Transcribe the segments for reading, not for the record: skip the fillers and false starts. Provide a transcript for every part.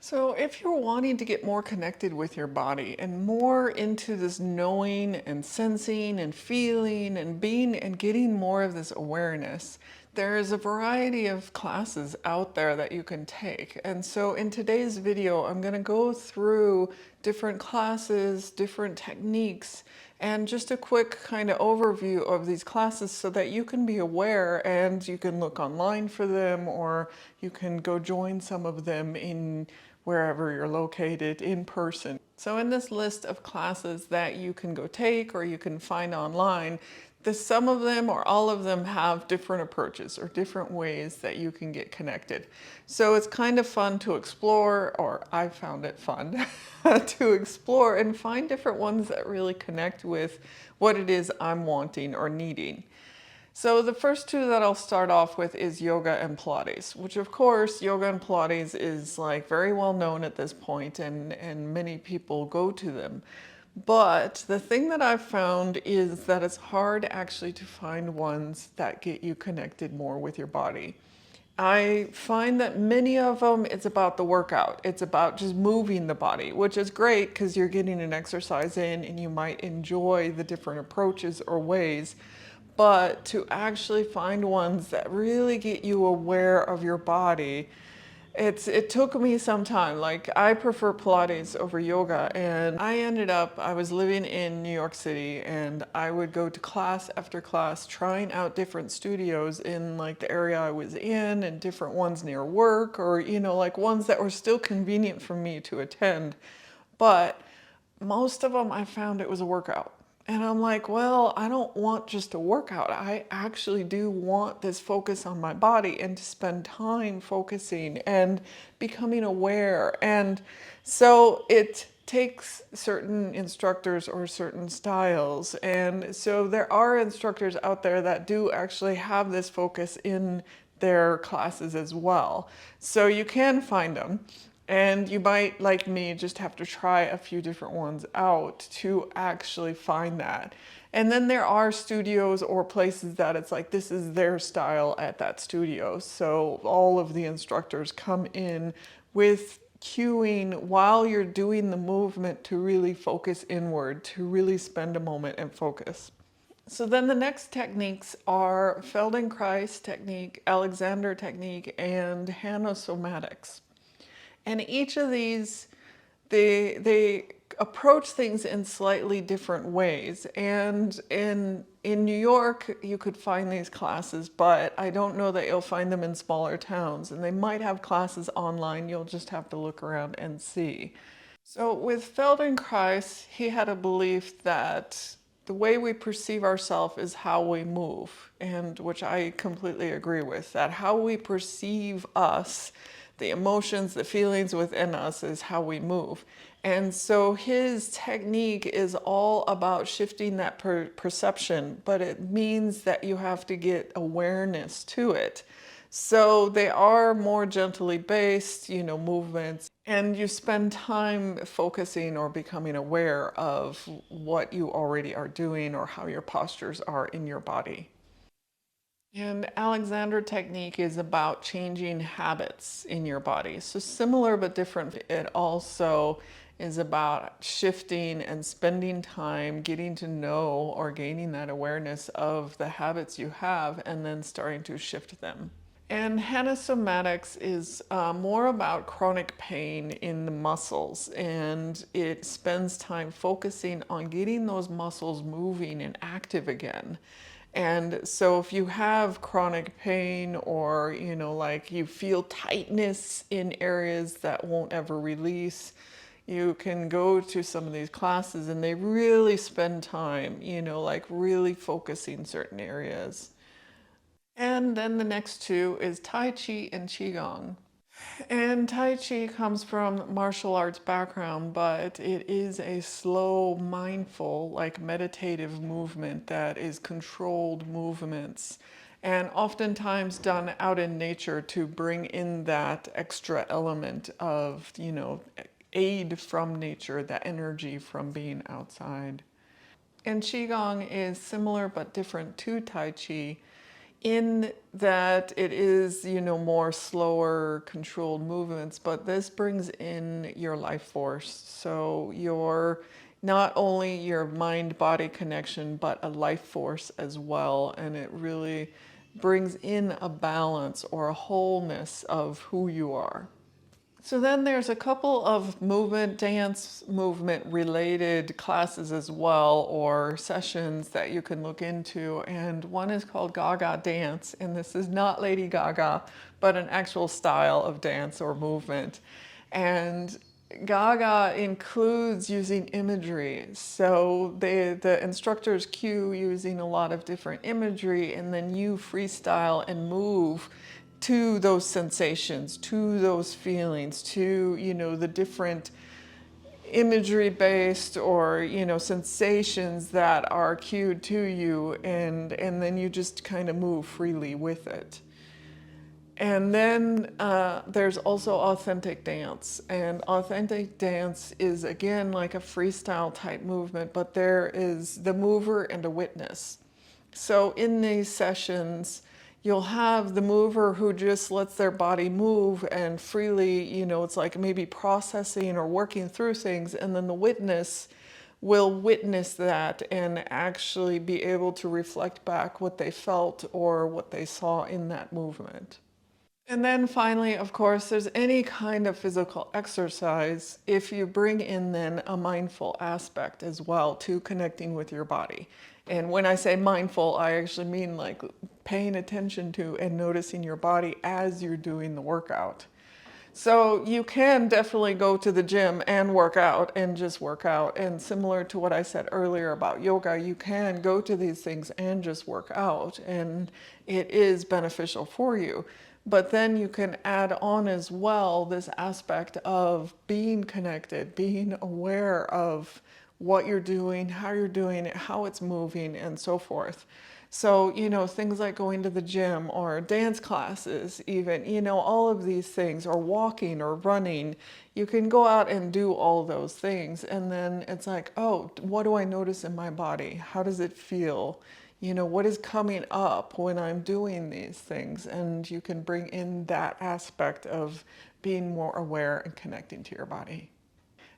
So, if you're wanting to get more connected with your body and more into this knowing and sensing and feeling and being and getting more of this awareness, there is a variety of classes out there that you can take. And so, in today's video, I'm going to go through different classes, different techniques, and just a quick kind of overview of these classes so that you can be aware and you can look online for them, or you can go join some of them in wherever you're located in person. So in this list of classes that you can go take or you can find online, some of them or all of them have different approaches or different ways that you can get connected. So it's kind of fun to explore, or I found it fun to explore and find different ones that really connect with what it is I'm wanting or needing. So the first two that I'll start off with is yoga and Pilates, which of course yoga and Pilates is like very well known at this point, and many people go to them. But the thing that I've found is that it's hard actually to find ones that get you connected more with your body. I find that many of them, it's about the workout. It's about just moving the body, which is great because you're getting an exercise in and you might enjoy the different approaches or ways. But to actually find ones that really get you aware of your body, it took me some time. Like, I prefer Pilates over yoga, and I was living in New York City, and I would go to class after class trying out different studios in like the area I was in, and different ones near work, or like ones that were still convenient for me to attend. But most of them, I found it was a workout. And I'm like, well, I don't want just a workout. I actually do want this focus on my body and to spend time focusing and becoming aware. And so it takes certain instructors or certain styles. And so there are instructors out there that do actually have this focus in their classes as well. So you can find them. And you might, like me, just have to try a few different ones out to actually find that. And then there are studios or places that it's like this is their style at that studio. So all of the instructors come in with cueing while you're doing the movement to really focus inward, to really spend a moment and focus. So then the next techniques are Feldenkris technique, Alexander technique, and Hanna Somatics. And each of these, they approach things in slightly different ways. And in New York, you could find these classes, but I don't know that you'll find them in smaller towns. And they might have classes online. You'll just have to look around and see. So with Feldenkrais, he had a belief that the way we perceive ourselves is how we move, and which I completely agree with, that how we perceive us, the emotions, the feelings within us, is how we move. And so his technique is all about shifting that perception, but it means that you have to get awareness to it. So they are more gently based, movements, and you spend time focusing or becoming aware of what you already are doing or how your postures are in your body. And Alexander technique is about changing habits in your body. So similar but different. It also is about shifting and spending time getting to know or gaining that awareness of the habits you have and then starting to shift them. And Hanna Somatics is more about chronic pain in the muscles, and it spends time focusing on getting those muscles moving and active again. And so if you have chronic pain, or like you feel tightness in areas that won't ever release, you can go to some of these classes and they really spend time, like really focusing certain areas. And then the next two is Tai Chi and Qigong. And Tai Chi comes from martial arts background, but it is a slow, mindful, like meditative movement that is controlled movements, and oftentimes done out in nature to bring in that extra element of, aid from nature, that energy from being outside. And Qigong is similar but different to Tai Chi in that it is, more slower, controlled movements, but this brings in your life force. So not only your mind-body connection, but a life force as well. And it really brings in a balance or a wholeness of who you are. So then there's a couple of dance movement related classes as well, or sessions that you can look into. And one is called Gaga Dance. And this is not Lady Gaga, but an actual style of dance or movement. And Gaga includes using imagery. So the instructors cue using a lot of different imagery, and then you freestyle and move to those sensations, to those feelings, to, the different imagery based or, sensations that are cued to you, and then you just kind of move freely with it. And then there's also authentic dance. And authentic dance is, again, like a freestyle type movement, but there is the mover and a witness. So in these sessions, you'll have the mover who just lets their body move and freely, it's like maybe processing or working through things. And then the witness will witness that and actually be able to reflect back what they felt or what they saw in that movement. And then finally, of course, there's any kind of physical exercise if you bring in then a mindful aspect as well to connecting with your body. And when I say mindful, I actually mean like paying attention to and noticing your body as you're doing the workout. So you can definitely go to the gym and work out and just work out. And similar to what I said earlier about yoga, you can go to these things and just work out, and it is beneficial for you. But then you can add on as well this aspect of being connected, being aware of what you're doing, how you're doing it, how it's moving, and so forth. So, things like going to the gym or dance classes, even, all of these things, or walking or running, you can go out and do all those things. And then it's like, oh, what do I notice in my body? How does it feel? What is coming up when I'm doing these things? And you can bring in that aspect of being more aware and connecting to your body.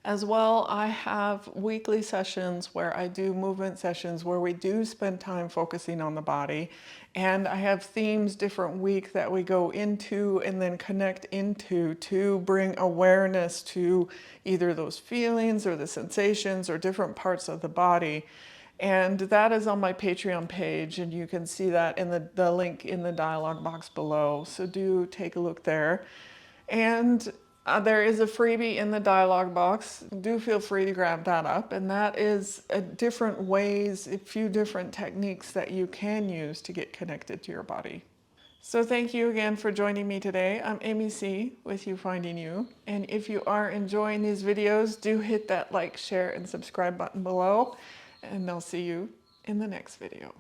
As well, I have weekly sessions where I do movement sessions where we do spend time focusing on the body. And I have themes different week that we go into and then connect into to bring awareness to either those feelings or the sensations or different parts of the body. And that is on my Patreon page, and you can see that in the link in the dialog box below. So do take a look there. And there is a freebie in the dialog box. Do feel free to grab that up. And that is different ways, a few different techniques that you can use to get connected to your body. So thank you again for joining me today. I'm AmyC with You Finding You. And if you are enjoying these videos, do hit that like, share, and subscribe button below. And I'll see you in the next video.